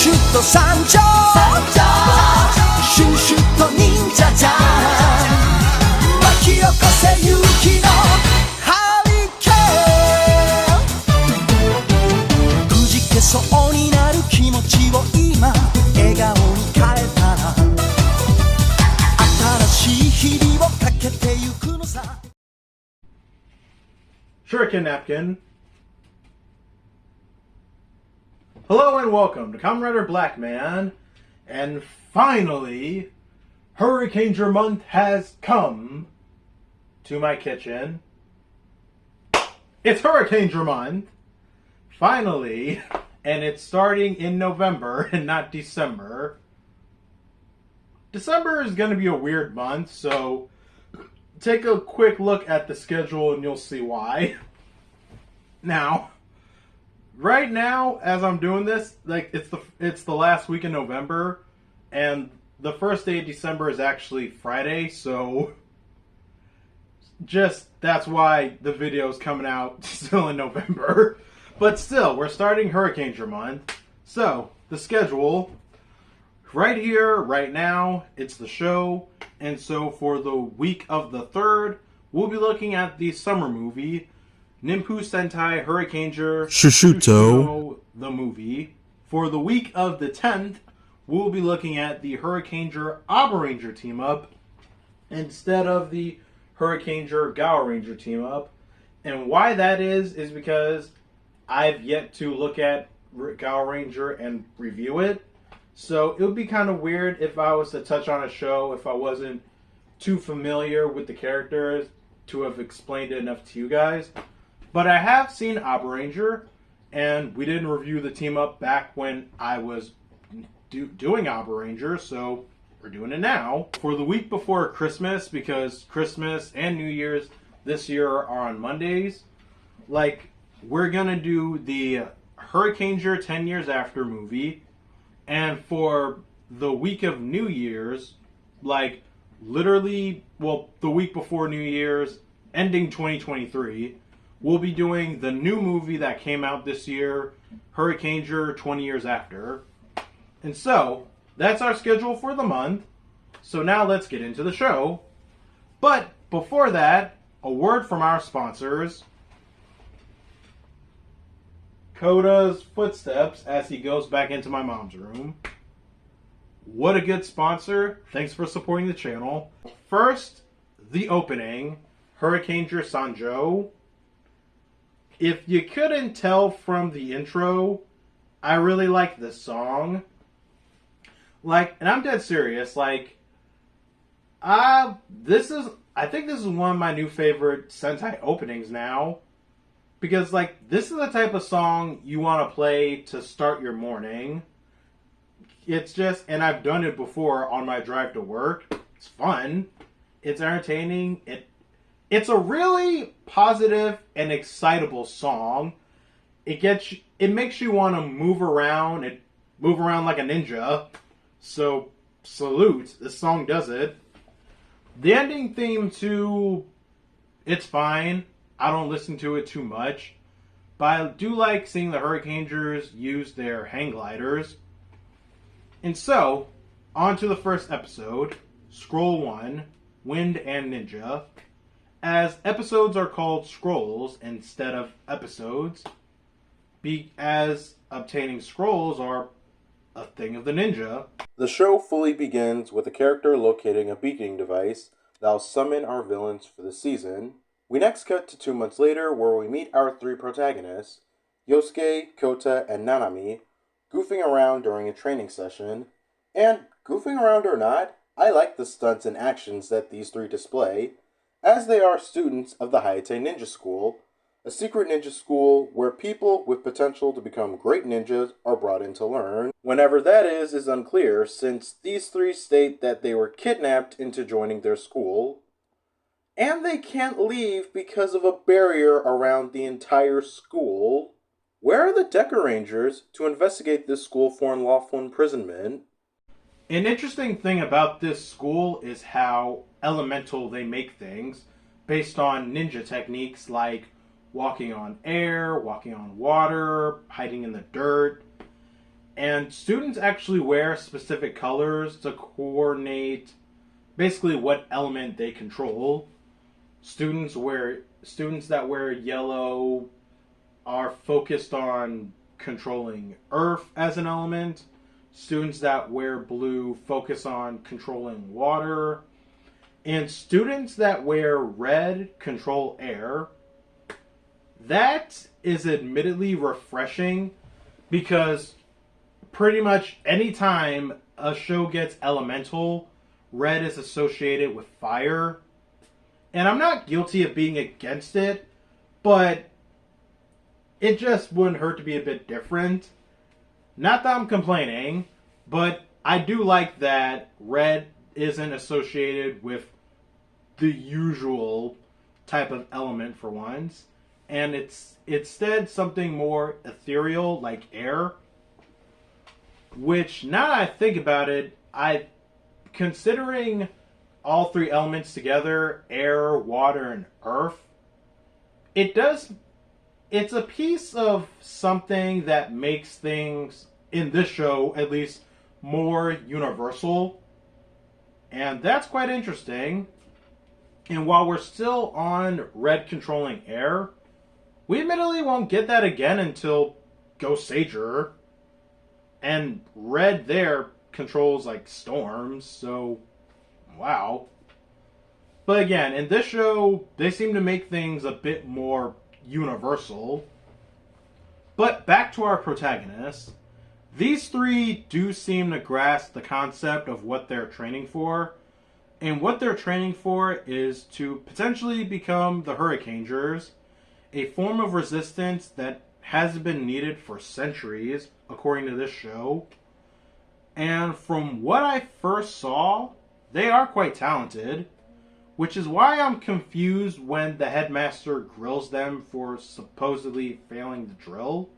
Shuushuto Sanjou Shuushuto ninja jam 巻き起こせ勇気のハリケーンくじけそうになる気持ちを今笑顔に変えたら新しい日々をかけてゆくのさ Shuriken Napkin. Hello and welcome to KamenRider Blackman. And finally, Hurricanger Month has come to my kitchen. It's Hurricanger Month. Finally. And it's starting in November and not December. December is going to be a weird month, so take a quick look at the schedule and you'll see why. Now, right now, as I'm doing this, like it's the last week in November, and the first day of December is actually Friday, so just that's why the video is coming out still in November. But still, we're starting Hurricanger Month. So, the schedule, right here, right now, it's the show. And so for the week of the 3rd, we'll be looking at the summer movie, Ninpuu Sentai Hurricanger Shuushuto, the movie. For the week of the 10th, we'll be looking at the Hurricanger ABBA team-up instead of the Hurricanger GAORanger team-up. And why that is because I've yet to look at GAORanger and review it. So it would be kind of weird if I was to touch on a show if I wasn't too familiar with the characters to have explained it enough to you guys. But I have seen ABBA, and we didn't review the team up back when I was doing ABBA, so we're doing it now. For the week before Christmas, because Christmas and New Year's this year are on Mondays, like, we're gonna do the Hurricanger 10 Years After movie. And for the week of New Year's, like literally, well, the week before New Year's, ending 2023, we'll be doing the new movie that came out this year, Hurricanger 20 Years After. And so, that's our schedule for the month. So now let's get into the show. But before that, a word from our sponsors. Koda's footsteps as he goes back into my mom's room. What a good sponsor. Thanks for supporting the channel. First, the opening, Hurricanger Sanjou. If you couldn't tell from the intro, I really like this song. Like, and I'm dead serious, like, I think this is one of my new favorite Sentai openings now. Because, like, this is the type of song you want to play to start your morning. It's just, and I've done it before on my drive to work. It's fun. It's entertaining. It's a really positive and excitable song. It makes you want to move around like a ninja. So, salute. This song does it. The ending theme, too, it's fine. I don't listen to it too much, but I do like seeing the Hurricangers use their hang gliders. And so, on to the first episode, Scroll 1, Wind and Ninja. As episodes are called scrolls instead of episodes, as obtaining scrolls are a thing of the ninja. The show fully begins with a character locating a beaconing device that'll summon our villains for the season. We next cut to 2 months later where we meet our 3 protagonists, Yosuke, Kota, and Nanami, goofing around during a training session. And goofing around or not, I like the stunts and actions that these 3 display, as they are students of the Hayate Ninja School, a secret ninja school where people with potential to become great ninjas are brought in to learn. Whenever that is unclear, since these 3 state that they were kidnapped into joining their school, and they can't leave because of a barrier around the entire school. Where are the Decker Rangers to investigate this school for unlawful imprisonment? An interesting thing about this school is how elemental they make things, based on ninja techniques like walking on air, walking on water, hiding in the dirt. And students actually wear specific colors to coordinate basically what element they control. Students that wear yellow are focused on controlling earth as an element. Students that wear blue focus on controlling water. And students that wear red control air. That is admittedly refreshing because pretty much any time a show gets elemental, red is associated with fire. And I'm not guilty of being against it, but it just wouldn't hurt to be a bit different. Not that I'm complaining, but I do like that red isn't associated with the usual type of element for once. And it's instead something more ethereal like air. Which, now that I think about it, considering all three elements together, air, water, and earth, it's a piece of something that makes things, in this show at least, more universal. And that's quite interesting. And while we're still on red controlling air, we admittedly won't get that again until Ghost Sager. And red there controls like storms, so wow. But again, in this show, they seem to make things a bit more universal. But back to our protagonists. These three do seem to grasp the concept of what they're training for. And what they're training for is to potentially become the Hurricangers, a form of resistance that hasn't been needed for centuries, according to this show. And from what I first saw, they are quite talented, which is why I'm confused when the headmaster grills them for supposedly failing the drill.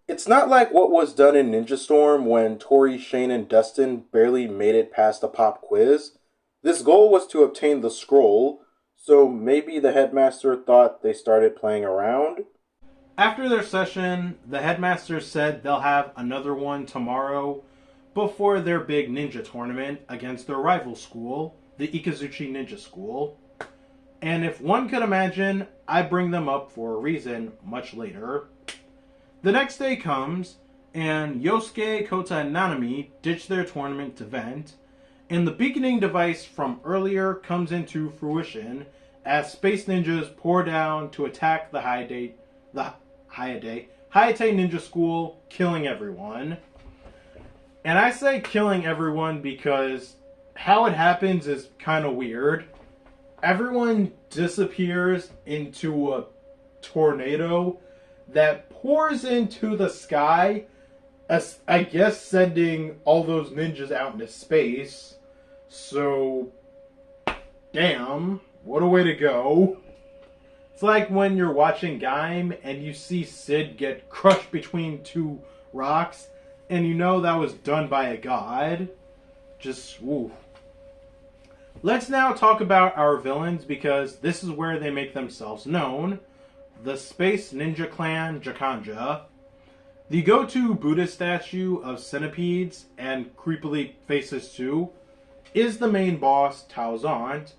It's not like what was done in Ninja Storm when Tori, Shane, and Dustin barely made it past the pop quiz. This goal was to obtain the scroll, so maybe the headmaster thought they started playing around. After their session, the headmaster said they'll have another one tomorrow before their big ninja tournament against their rival school, the Ikazuchi Ninja School. And if one could imagine, I bring them up for a reason much later. The next day comes, and Yosuke, Kota, and Nanami ditch their tournament to vent, and the beaconing device from earlier comes into fruition as space ninjas pour down to attack the Hayate Ninja School, killing everyone. And I say killing everyone because how it happens is kind of weird. Everyone disappears into a tornado that pours into the sky, as I guess sending all those ninjas out into space. So, damn, what a way to go. It's like when you're watching Gaim and you see Sid get crushed between two rocks, and you know that was done by a god. Just, woo. Let's now talk about our villains, because this is where they make themselves known. The Space Ninja Clan Jakanja. The go-to Buddhist statue of centipedes and creepily faces too is the main boss, Taozant.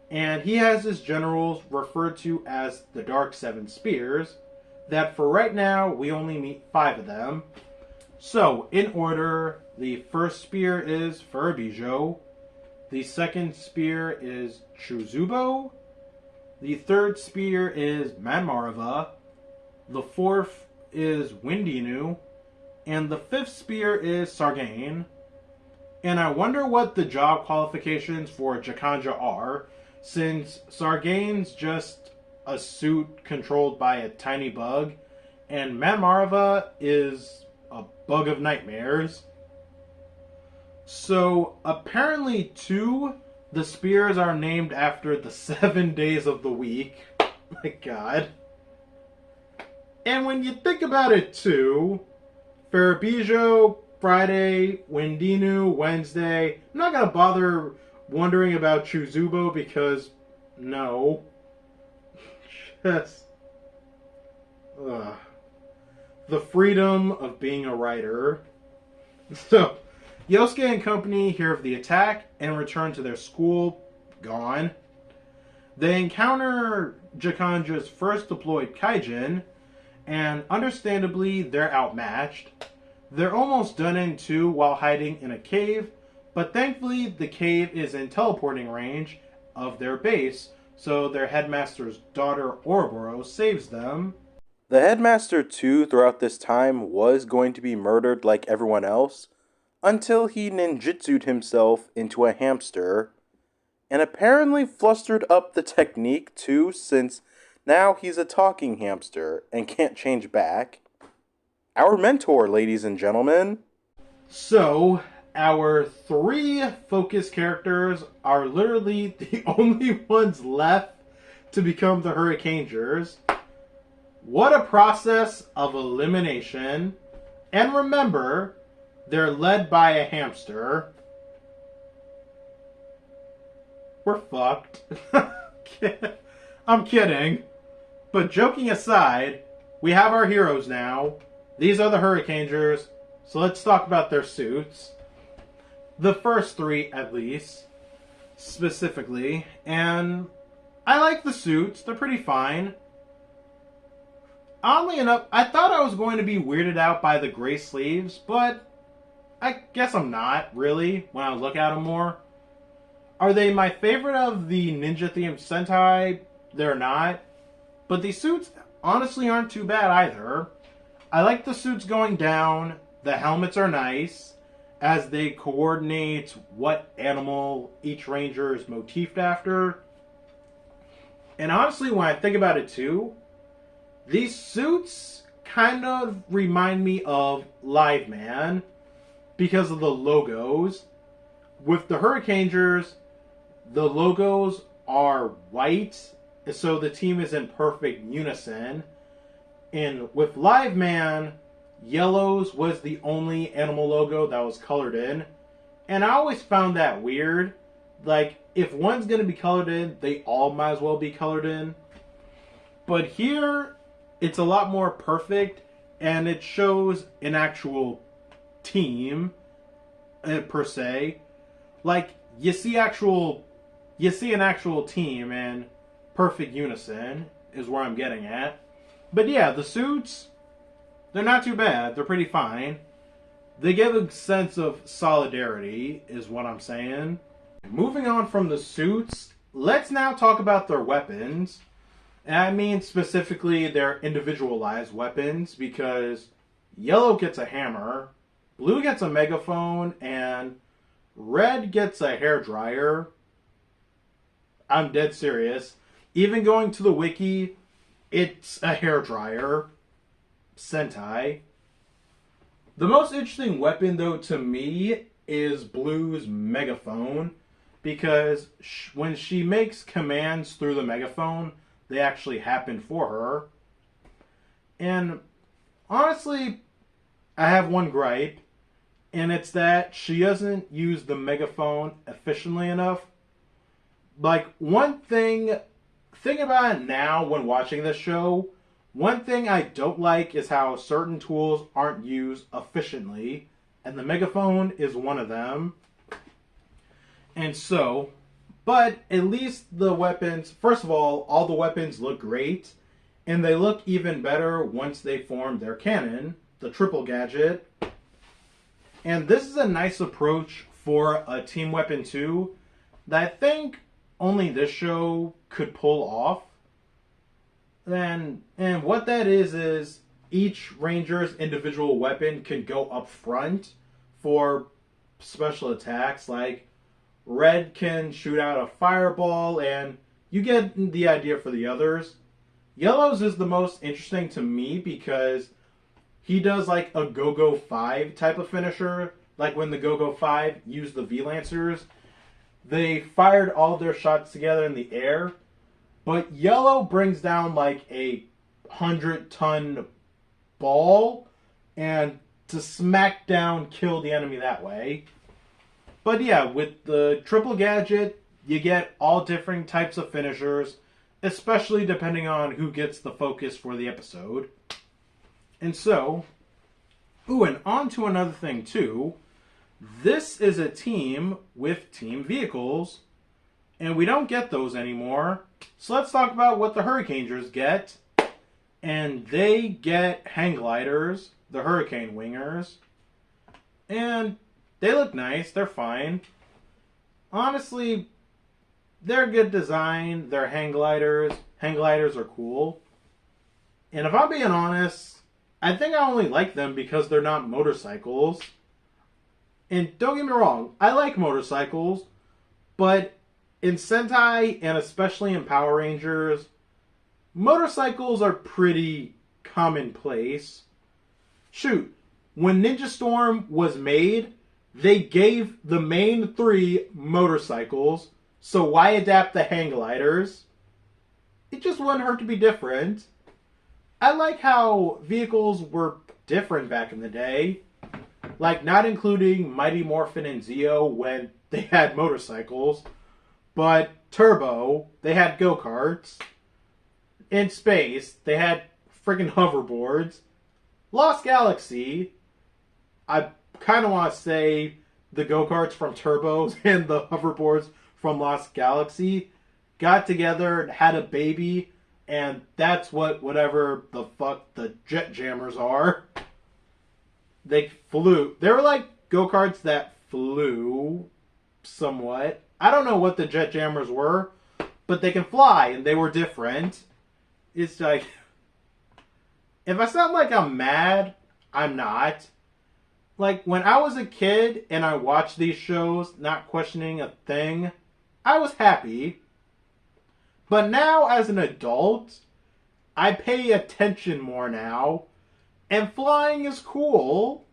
And he has his generals referred to as the Dark Seven Spears, that for right now we only meet 5 of them. So, in order, the first spear is Furabijo, the second spear is Chuzubo, the third spear is Manmarava, the fourth is Windinu, and the fifth spear is Sargane. And I wonder what the job qualifications for Jakanja are, since Sargane's just a suit controlled by a tiny bug, and Manmarava is a bug of nightmares. So, apparently, too, the spears are named after the 7 days of the week. My god. And when you think about it, too, Farabijo, Friday, Wendinu, Wednesday. I'm not going to bother wondering about Chuzubo because, no. Just, the freedom of being a writer. So, Yosuke and company hear of the attack and return to their school, gone. They encounter Jakanja's first deployed Kaijin, and understandably, they're outmatched. They're almost done in too while hiding in a cave, but thankfully the cave is in teleporting range of their base, so their headmaster's daughter Ouroboros saves them. The headmaster too throughout this time was going to be murdered like everyone else, until he ninjutsu'd himself into a hamster, and apparently flustered up the technique too, since now he's a talking hamster and can't change back. Our mentor, ladies and gentlemen. So, our 3 focus characters are literally the only ones left to become the Hurricangers. What a process of elimination. And remember, they're led by a hamster. We're fucked. I'm kidding. But joking aside, we have our heroes now. These are the Hurricangers, so let's talk about their suits. The first 3, at least, specifically. And I like the suits. They're pretty fine. Oddly enough, I thought I was going to be weirded out by the gray sleeves, but I guess I'm not, really, when I look at them more. Are they my favorite of the ninja-themed Sentai? They're not. But the suits honestly aren't too bad either. I like the suits going down. The helmets are nice, as they coordinate what animal each ranger is motifed after. And honestly, when I think about it too, these suits kind of remind me of Live Man because of the logos. With the Hurricangers, the logos are white, so the team is in perfect unison. And with Live Man, yellows was the only animal logo that was colored in. And I always found that weird. Like, if one's going to be colored in, they all might as well be colored in. But here, it's a lot more perfect, and it shows an actual team, per se. Like, you see an actual team in perfect unison, is where I'm getting at. But yeah, the suits, they're not too bad. They're pretty fine. They give a sense of solidarity, is what I'm saying. Moving on from the suits, let's now talk about their weapons. And I mean specifically their individualized weapons, because yellow gets a hammer, blue gets a megaphone, and red gets a hairdryer. I'm dead serious. Even going to the wiki, it's a hairdryer. Sentai. The most interesting weapon, though, to me, is Blue's megaphone. Because when she makes commands through the megaphone, they actually happen for her. And honestly, I have one gripe. And it's that she doesn't use the megaphone efficiently enough. Like, one thing about it now when watching this show, one thing I don't like is how certain tools aren't used efficiently, and the megaphone is one of them. And so, but at least the weapons, first of all the weapons look great, and they look even better once they form their cannon, the triple gadget. And this is a nice approach for a team weapon too, that I think only this show could pull off. And what that is each ranger's individual weapon can go up front for special attacks. Like, red can shoot out a fireball, and you get the idea for the others. Yellow's is the most interesting to me because he does like a Go-Go 5 type of finisher. Like when the Go-Go 5 used the V-Lancers, they fired all their shots together in the air. But yellow brings down like a 100-ton ball and to smack down, kill the enemy that way. But yeah, with the triple gadget, you get all different types of finishers, especially depending on who gets the focus for the episode. And so, Ooh, and on to another thing too. This is a team with team vehicles, and we don't get those anymore. So let's talk about what the Hurricangers get. And they get hang gliders, the Hurricane Wingers. And they look nice, they're fine. Honestly, they're good design, they're hang gliders. Hang gliders are cool. And if I'm being honest, I think I only like them because they're not motorcycles. And don't get me wrong, I like motorcycles, but in Sentai, and especially in Power Rangers, motorcycles are pretty commonplace. Shoot, when Ninja Storm was made, they gave the main three motorcycles, so why adapt the hang gliders? It just wouldn't hurt to be different. I like how vehicles were different back in the day. Like, not including Mighty Morphin and Zeo when they had motorcycles, but Turbo, they had go-karts. In Space, they had freaking hoverboards. Lost Galaxy, I kind of want to say the go-karts from Turbos and the hoverboards from Lost Galaxy got together and had a baby, and that's whatever the fuck the jet jammers are. They flew. They were like go-karts that flew somewhat. I don't know what the jet jammers were, but they can fly, and they were different. It's like, if I sound like I'm mad, I'm not. Like, when I was a kid and I watched these shows, not questioning a thing, I was happy. But now, as an adult, I pay attention more now, and flying is cool.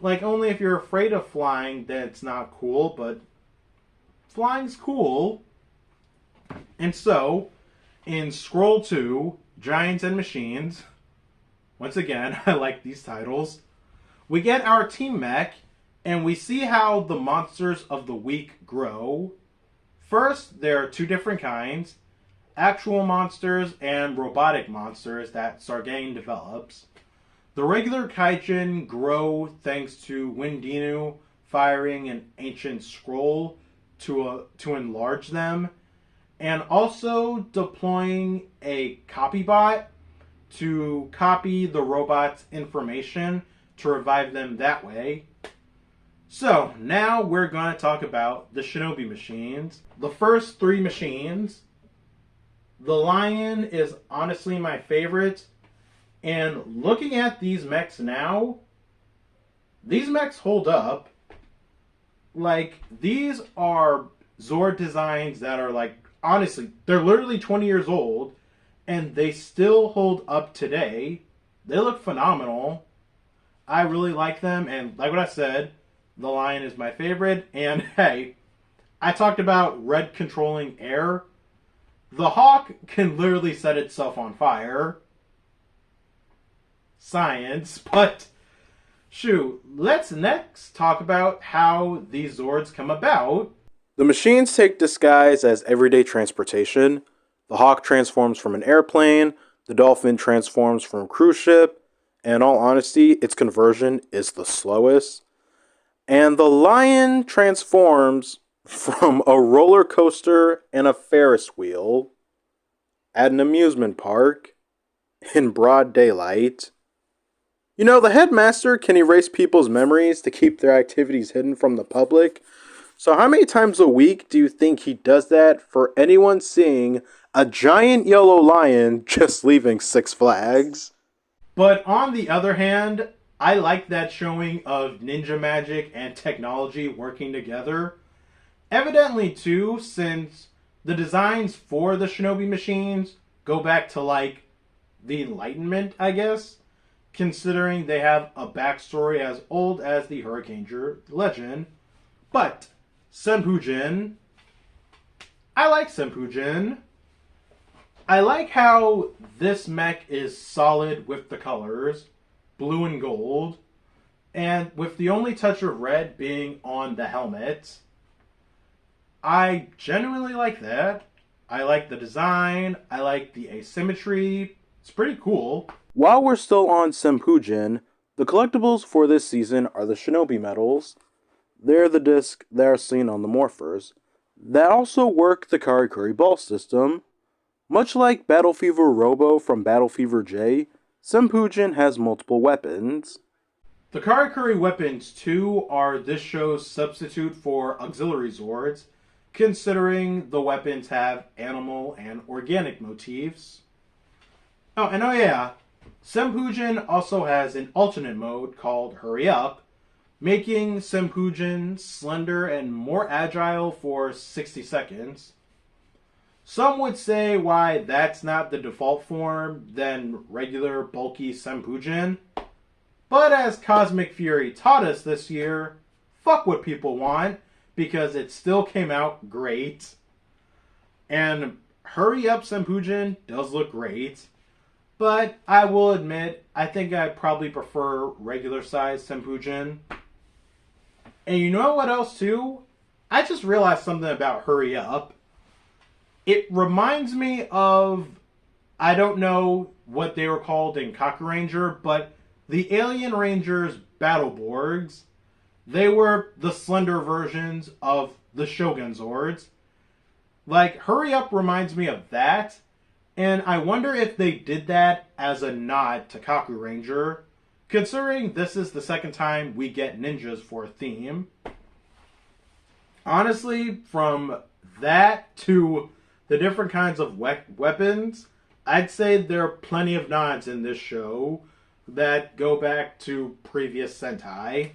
Like, only if you're afraid of flying, then it's not cool, but flying's cool. And so, in Scroll 2, Giants and Machines, once again, I like these titles, we get our team mech, and we see how the monsters of the week grow. First, there are two different kinds, actual monsters and robotic monsters that Sargain develops. The regular Kaijin grow thanks to Windinu firing an ancient scroll to enlarge them, and also deploying a copybot to copy the robot's information to revive them that way. So, now we're going to talk about the Shinobi machines. The first three machines. The Lion is honestly my favorite. And looking at these mechs now, these mechs hold up. Like, these are Zord designs that are like, honestly, they're literally 20 years old, and they still hold up today. They look phenomenal. I really like them, and like what I said, the Lion is my favorite. And hey, I talked about red controlling air. The Hawk can literally set itself on fire. Science, but Shoo, let's next talk about how these Zords come about. The machines take disguise as everyday transportation. The Hawk transforms from an airplane. The Dolphin transforms from a cruise ship. And in all honesty, its conversion is the slowest. And the Lion transforms from a roller coaster and a Ferris wheel at an amusement park in broad daylight. You know, the headmaster can erase people's memories to keep their activities hidden from the public. So how many times a week do you think he does that for anyone seeing a giant yellow lion just leaving Six Flags? But on the other hand, I like that showing of ninja magic and technology working together. Evidently too, since the designs for the Shinobi machines go back to like the Enlightenment, I guess. Considering they have a backstory as old as the Hurricanger legend. But Senpuu-jin, I like Senpuu-jin. I like how this mech is solid with the colors, blue and gold, and with the only touch of red being on the helmet. I genuinely like that. I like the design, I like the asymmetry, it's pretty cool. While we're still on Senpuu-jin, The collectibles for this season are the Shinobi medals. They're the disc that are seen on the morphers. That also work the Karikuri ball system. Much like Battle Fever Robo from Battle Fever J, Senpujin has multiple weapons. The Karikuri weapons, too, are this show's substitute for auxiliary Zords, considering the weapons have animal and organic motifs. Oh yeah, Senpujin also has an alternate mode called Hurry Up, making Senpujin slender and more agile for 60 seconds. Some would say why that's not the default form than regular bulky Senpujin. But as Cosmic Fury taught us this year, fuck what people want, because it still came out great. And Hurry Up Senpujin does look great, but I will admit, I think I probably prefer regular size Senpujin. And you know what else too? I just realized something about Hurry Up. It reminds me of, I don't know what they were called in KamenRider, but the Alien Rangers Battleborgs, they were the slender versions of the Shogun Zords. Like, Hurry Up reminds me of that, and I wonder if they did that as a nod to KamenRider, considering this is the second time we get ninjas for a theme. Honestly, from that to the different kinds of weapons, I'd say there are plenty of nods in this show that go back to previous Sentai.